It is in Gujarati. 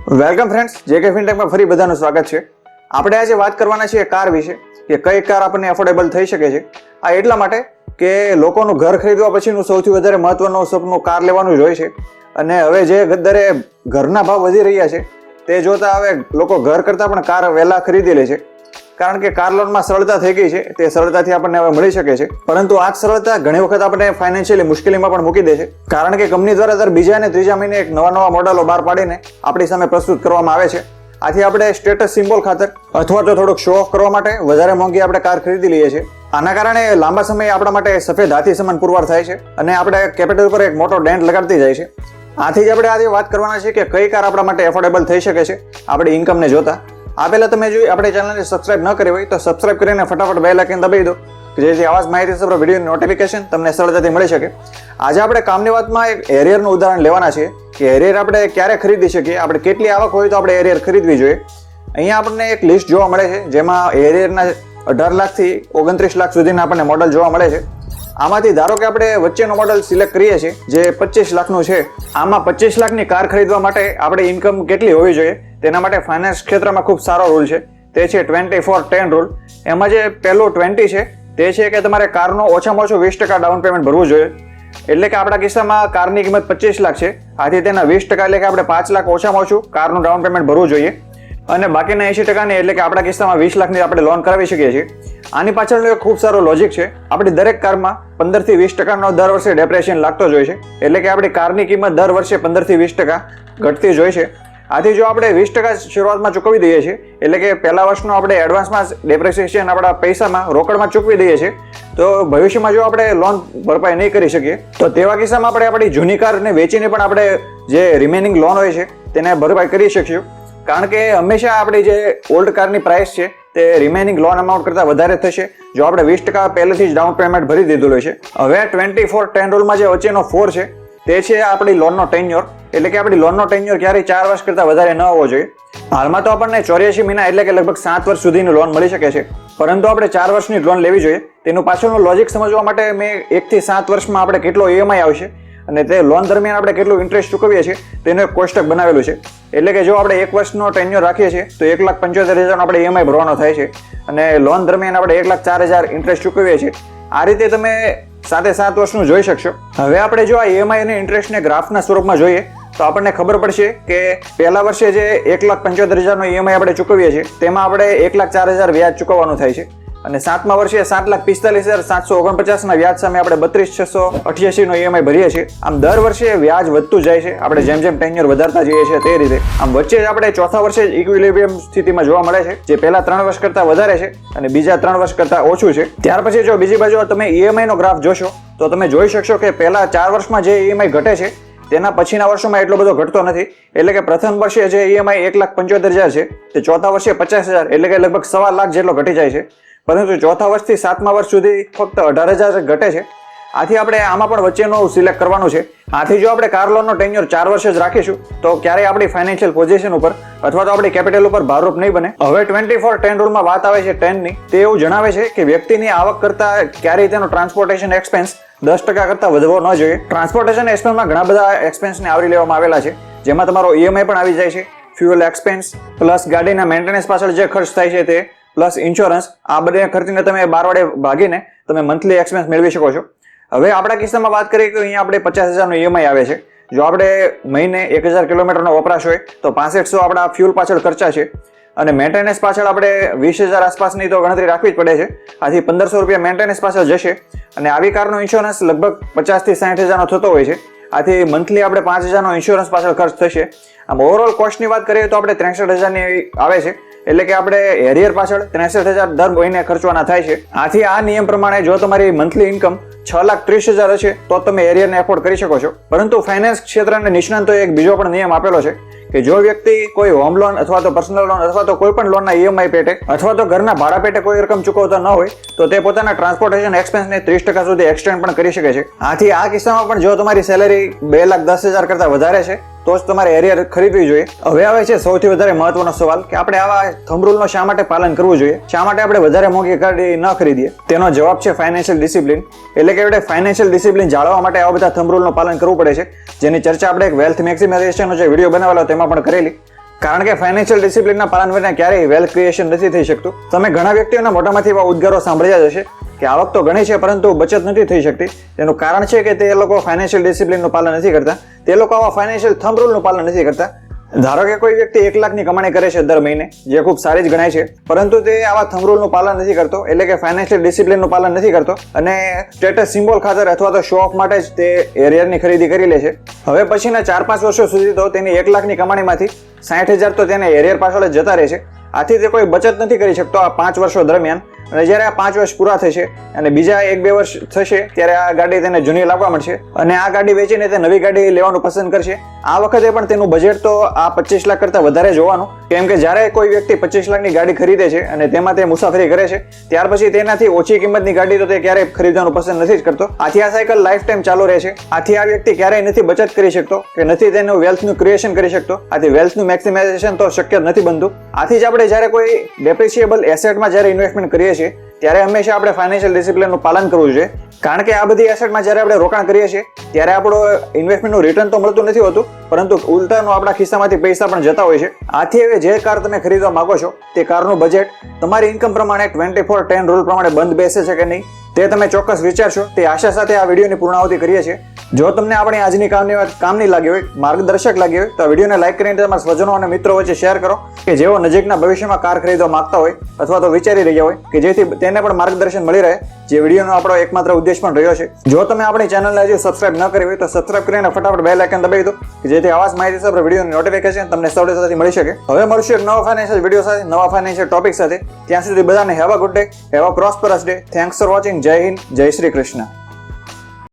વેલકમ ફ્રેન્ડ્સ, જેકે ફિનટેકમાં ફરી બધાનું સ્વાગત છે. આપણે આજે વાત કરવાના છીએ કાર વિશે કે કઈ કાર આપણને એફોર્ડેબલ થઈ શકે છે. આ એટલા માટે કે લોકોનું ઘર ખરીદવા પછીનું સૌથી વધારે મહત્વનું સપનું કાર લેવાનું જ હોય છે. અને હવે જે દરે ઘરના ભાવ વધી રહ્યા છે તે જોતા હવે લોકો ઘર કરતાં પણ કાર વહેલા ખરીદી લે છે, કારણ કે કાર લોનમાં સરળતા થઈ ગઈ છે. તે સરળતાથી આપણને હવે મળી શકે છે, પરંતુ આ સરળતા ઘણી વખત આપણને ફાઇનાન્શિયલી મુશ્કેલીમાં પણ મૂકી દે છે, કારણ કે કંપની દ્વારા દર બીજા અને ત્રીજા મહિને એક નવા મોડેલો બહાર પાડીને આપણી સામે પ્રસ્તુત કરવામાં આવે છે. આથી આપણે સ્ટેટસ સિમ્બોલ ખાતર અથવા તો થોડુંક શો ઓફ કરવા માટે વધારે મોંઘી આપણે કાર ખરીદી લઈએ છીએ. આના કારણે લાંબા સમય આપણા માટે સફેદ હાથી સમાન પુરવાર થાય છે અને આપણે કેપિટલ પર એક મોટો ડેન્ટ લગાડતી જાય છે. આથી જ આપણે આજે વાત કરવાના છે કે કઈ કાર આપણા માટે એફોર્ડેબલ થઈ શકે છે આપણી ઇન્કમને જોતા. આ પહેલા તમે જો આપણી ચેનલને સબસ્ક્રાઇબ ન કરી હોય તો સબસ્ક્રાઇબ કરીને ફટાફટ બેલ આઇકન દબાવી દો, જેથી આવા જ માહિતીસભર વિડીયોની નોટિફિકેશન તમને સરળતાથી મળી શકે. આજે આપણે કામની વાતમાં એક હેરિયરનું ઉદાહરણ લેવાના છીએ કે હેરિયર આપણે ક્યારે ખરીદી શકીએ, આપણે કેટલી આવક હોય તો આપણે હેરિયર ખરીદવી જોઈએ. અહીંયા આપણને એક લિસ્ટ જોવા મળે છે, જેમાં હેરિયરના 18 લાખથી 29 લાખ સુધીના આપણને મોડલ જોવા મળે છે. આમાંથી ધારો કે આપણે વચ્ચેનો મોડલ સિલેક્ટ કરીએ છીએ જે 25 લાખનું છે. આમાં 25 લાખની કાર ખરીદવા માટે આપણે ઇન્કમ કેટલી હોવી જોઈએ તેના માટે ફાઇનાન્સ ક્ષેત્રમાં ખૂબ સારો રૂલ છે, તે છે 24-10 રૂલ. એમાં જે પહેલું 20 છે તે છે કે તમારે કારનો ઓછામાં ઓછું 20% ડાઉન પેમેન્ટ ભરવું જોઈએ. એટલે કે આપણા કિસ્સામાં કારની કિંમત 25 લાખ છે, આથી તેના 20% એટલે કે આપણે 5 લાખ ઓછામાં ઓછું કારનું ડાઉન પેમેન્ટ ભરવું જોઈએ. અને બાકીના 80%, એટલે કે આપણા કિસ્સામાં 20 લાખની આપણે લોન કરાવી શકીએ છીએ. આની પાછળનું એક ખૂબ સારો લોજિક છે. આપણી દરેક કારમાં 15-20% દર વર્ષે ડેપ્રેશિએશન લાગતો જ હોય છે, એટલે કે આપણી કારની કિંમત દર વર્ષે 15-20% ઘટતી જ હોય છે. આથી જો આપણે 20% શરૂઆતમાં ચૂકવી દઈએ છીએ, એટલે કે પહેલા વર્ષનો આપણે એડવાન્સમાં ડેપ્રેશિએશન આપણા પૈસામાં રોકડમાં ચૂકવી દઈએ છીએ, તો ભવિષ્યમાં જો આપણે લોન ભરપાઈ નહીં કરી શકીએ તો તેવા કિસ્સામાં આપણે આપણી જૂની કારને વેચીને પણ આપણે જે રિમેનિંગ લોન હોય છે તેને ભરપાઈ કરી શકીશું. કારણ કે હંમેશા આપણી જે ઓલ્ડ કારની પ્રાઇસ છે તે રિમેનિંગ લોન અમાઉન્ટ કરતાં વધારે થશે જો આપણે 20% પહેલેથી જ ડાઉન પેમેન્ટ ભરી દીધું હોય છે. હવે 24-10 રૂલમાં જે વચ્ચેનો 4 છે તે છે આપણી લોનનો ટેન્યોર, એટલે કે આપણી લોનનો ટેન્યોર ક્યારેય 4 વર્ષ કરતાં વધારે ન હોવો જોઈએ. હાલમાં તો આપણને 84 મહિના એટલે કે લગભગ 7 વર્ષ સુધીની લોન મળી શકે છે, પરંતુ આપણે 4 વર્ષની લોન લેવી જોઈએ. તેનું પાછળનું લોજિક સમજવા માટે મેં 1 થી 7 વર્ષમાં આપણે કેટલો EMI આવશે અને તે લોન દરમિયાન આપણે કેટલું ઇન્ટરેસ્ટ ચૂકવીએ છીએ તેનું એક કોષ્ટક બનાવેલું છે. એટલે કે જો આપણે 1 વર્ષનો ટેન્યોર રાખીએ છીએ તો 1,75,000 આપણે EMI ભરવાનો થાય છે અને લોન દરમિયાન આપણે 1,04,000 ઇન્ટરેસ્ટ ચૂકવીએ છીએ. આ રીતે તમે 7 વર્ષનું જોઈ શકશો. હવે આપણે જો આ EMI અને ઇન્ટરેસ્ટને ગ્રાફના સ્વરૂપમાં જોઈએ તો આપણને ખબર પડશે કે પહેલા વર્ષે જે 1,75,000નો EMI આપણે ચૂકવીએ છીએ તેમાં આપણે 1,04,000 વ્યાજ ચૂકવવાનું થાય છે, અને 7મા વર્ષે 7,45,749ના વ્યાજ સામે આપણે 32,688નો EMI ભરીએ છીએ. આમ દર વર્ષે વ્યાજ વધતું જાય છે આપણે જેમ જેમ ટેન્યોર વધારતા જઈએ છીએ તે રીતે. આમ વચ્ચે જ આપણે ચોથા વર્ષે જ ઇક્વિલિબ્રિયમ સ્થિતિમાં જોવા મળે છે, જે પહેલા 3 વર્ષ કરતાં વધારે છે અને બીજા 3 વર્ષ કરતાં ઓછું છે. ત્યાર પછી જો બીજી બાજુ તમે EMI નો ગ્રાફ જોશો તો તમે જોઈ શકશો કે પહેલા 4 વર્ષમાં જે EMI ઘટે છે તેના પછીના વર્ષોમાં એટલો બધો ઘટતો નથી. એટલે કે પ્રથમ વર્ષે જે EMI 1,75,000 છે તે ચોથા વર્ષે 50,000 એટલે કે લગભગ 1.25 લાખ જેટલો ઘટી જાય છે, પરંતુ ચોથા વર્ષથી 7મા વર્ષ સુધી ફક્ત 18,000 ઘટે છે. આથી આપણે આમાં પણ વચ્ચેનું સિલેક્ટ કરવાનું છે. આથી જો આપણે કાર લોનનો ટેન્યોર 4 વર્ષ જ રાખીશું તો ક્યારેય આપણી ફાઇનાન્શિયલ પોઝિશન ઉપર અથવા તો આપણી કેપિટલ ઉપર ભારરૂપ નહીં બને. હવે 24-10 રૂલમાં વાત આવે છે 10ની. તે એવું જણાવે છે કે વ્યક્તિની આવક કરતાં ક્યારેય તેનો ટ્રાન્સપોર્ટેશન એક્સપેન્સ 10% કરતાં વધવો ન જોઈએ. ટ્રાન્સપોર્ટેશન એક્સપેન્સમાં ઘણા બધા એક્સપેન્સને આવરી લેવામાં આવેલા છે, જેમાં તમારો EMI પણ આવી જાય છે, ફ્યુઅલ એક્સપેન્સ પ્લસ ગાડીના મેન્ટેનન્સ પાછળ જે ખર્ચ થાય છે તે પ્લસ ઇન્સ્યોરન્સ. આ બધા ખર્ચને તમે 12 વડે ભાગીને તમે મંથલી એક્સપેન્સ મેળવી શકો છો. હવે આપણા કિસ્સામાં વાત કરીએ તો અહીંયા આપણે 50,000નો EMI આવે છે. જો આપણે મહિને 1,000 કિલોમીટરનો વપરાશ હોય તો 6500 આપણા ફ્યુલ પાછળ ખર્ચા છે, અને મેન્ટેનન્સ પાછળ આપણે 20,000 આસપાસની તો ગણતરી રાખવી જ પડે છે. આથી 1,500 રૂપિયા મેન્ટેનન્સ પાછળ જશે, અને આવી કારનો ઇન્સ્યોરન્સ લગભગ 50,000 થી 60,000નો થતો હોય છે. આથી મંથલી આપણે 5,000નો ઇન્સ્યોરન્સ પાછળ ખર્ચ થશે. આમ ઓવરઓલ કોસ્ટની વાત કરીએ તો આપણે 63,000ની આવે છે, એટલે કે આપણે હેરિયર પાછળ 63,000 દર મહિને ખર્ચવાના થાય છે. આથી આ નિયમ પ્રમાણે જો તમારી મંથલી ઇન્કમ 6,30,000 હશે તો તમે હેરિયરને એફોર્ડ કરી શકો છો. પરંતુ ફાઇનાન્સ ક્ષેત્રના નિષ્ણાંતોએ એક બીજો પણ નિયમ આપેલો છે કે જો વ્યક્તિ કોઈ હોમ લોન અથવા તો પર્સનલ લોન અથવા તો કોઈ પણ લોનના EMI પેટે અથવા તો ઘરના ભાડા પેટે કોઈ રકમ ચૂકવતા ન હોય તો તે પોતાના ટ્રાન્સપોર્ટેશન એક્સપેન્સને 30% સુધી એક્સટેન્ડ પણ કરી શકે છે. આથી આ કિસ્સામાં પણ જો તમારી સેલેરી 2,10,000 કરતાં વધારે છે તો જ તમારે હેરિયર ખરીદવી જોઈએ. હવે આવે છે સૌથી વધારે મહત્વનો સવાલ કે આપણે આવા થંબ રૂલનો શા માટે પાલન કરવું જોઈએ, શા માટે આપણે વધારે મોંઘી ગાડી ન ખરીદીએ. તેનો જવાબ છે ફાઇનાન્શિયલ ડિસિપ્લિન. એટલે કે આપણે ફાઇનાન્શિયલ ડિસિપ્લિન જાળવવા માટે આવા બધા થંબ રૂલનું પાલન કરવું પડે છે, જેની ચર્ચા આપણે એક વેલ્થ મેક્સિમાઇઝેશનનો જે વિડીયો બનાવેલો તેમાં પણ કરેલી. કારણ કે ફાઇનાન્શિયલ ડિસિપ્લિનના પાલન વિના ક્યારેય વેલ્થ ક્રિએશન નથી થઈ શકતું. તમે ઘણા વ્યક્તિઓના મોઢામાંથી એવા ઉદ્ગારો સાંભળ્યા જ હશે કે આવક તો ઘણી છે પરંતુ બચત નથી થઈ શકતી. તેનું કારણ છે કે તે લોકો ફાઇનાન્શિયલ ડિસિપ્લિનનું પાલન નથી કરતા. તે લોકો આવા ફાઇનાન્શિયલ થંબ રૂલનું પાલન નથી કરતા. ધારો કે કોઈ વ્યક્તિ 1 લાખની કમાણી કરે છે દર મહિને, જે ખૂબ સારી જ ગણાય છે, પરંતુ તે આવા થંબ રૂલનું પાલન નથી કરતો, એટલે કે ફાઇનાન્શિયલ ડિસિપ્લિનનું પાલન નથી કરતો અને સ્ટેટસ સિમ્બોલ ખાતર અથવા તો શો ઓફ માટે જ તે એરિયરની ખરીદી કરી લે છે. હવે પછીના 4-5 વર્ષો સુધી તો તેની 1 લાખની કમાણીમાંથી 60,000 તો તેને એરિયર પાછળ જ જતા રહે છે. આથી તે કોઈ બચત નથી કરી શકતો આ 5 વર્ષો દરમિયાન. અને જ્યારે આ 5 વર્ષ પૂરા થશે અને બીજા 1-2 વર્ષ થશે ત્યારે આ ગાડી તેને જૂની લાગવા મળશે અને આ ગાડી વેચીને તે નવી ગાડી લેવાનું પસંદ કરશે. આ વખતે પણ તેનું બજેટ તો આ 25 લાખ કરતા વધારે જોવાનું, કેમ કે જ્યારે કોઈ વ્યક્તિ 25 લાખની ગાડી ખરીદે છે અને તેમાં તે મુસાફરી કરે છે ત્યાર પછી તેનાથી ઓછી કિંમતની ગાડી તો તે ક્યારેય ખરીદવાનું પસંદ નથી જ કરતો. આથી આ સાયકલ લાઈફ ટાઈમ ચાલુ રહે છે. આથી આ વ્યક્તિ ક્યારેય નથી બચત કરી શકતો કે નથી તેનું વેલ્થનું ક્રિએશન કરી શકતો. આથી વેલ્થનું મેક્સિમાઇઝેશન તો શક્ય નથી બનતું. આથી જ આપણે જ્યારે કોઈ ડેપ્રિશિયેબલ એસેટમાં જ્યારે ઇન્વેસ્ટમેન્ટ કરીએ છીએ ત્યારે હંમેશા આપણે ફાઇનાન્શિયલ ડિસિપ્લિનનું પાલન કરવું જોઈએ. કારણ કે આ બધી એસેટમાં જ્યારે આપણે રોકાણ કરીએ છીએ ત્યારે આપણો ઇન્વેસ્ટમેન્ટનું રિટર્ન તો મળતું નથી હોતું, પરંતુ ઉલટાનું આપણા ખિસ્સામાંથી પૈસા પણ જતા હોય છે. આથી હવે જે કાર તમે ખરીદવા માંગો છો તે કારનું બજેટ તમારી ઇન્કમ પ્રમાણે 24/10 રૂલ પ્રમાણે બંધ બેસે છે કે નહીં તે તમે ચોક્કસ વિચારશો. તે આશા સાથે આ વિડીયોની પૂર્ણાહુતિ કરીએ છીએ. જો તમને આપણી આજની કામની લાગી હોય, માર્ગદર્શક લાગી હોય તો આ વિડીયોને લાઈક કરીને તમારા સ્વજનો અને મિત્રો વચ્ચે શેર કરો કે જેઓ નજીકના ભવિષ્યમાં કાર ખરીદવા માંગતા હોય અથવા તો વિચારી રહ્યા હોય, કે જેથી તેને પણ માર્ગદર્શન મળી રહે, જે વિડીયોનો આપણો એકમાત્ર ઉદ્દેશ પણ રહ્યો છે. જો તમે આપણી ચેનલને હજુ સબસ્ક્રાઇબ ન કરી હોય તો સબસ્ક્રાઇબ કરીને ફટાફટ બેલ આઇકન દબાવી દો કે જેથી આવા જ માહિતી સાથે વિડીયોની નોટિફિકેશન તમને સૌથી મળી શકે. હવે મળશું એક નવા ફાઇનાન્શિયલ વિડીયો સાથે, નવા ફાઇનાન્શિયલ ટોપિક સાથે. ત્યાં સુધી બધાને have a good day, have a prosperous day. Thanks for watching. જય હિન્દ, જય શ્રી કૃષ્ણ.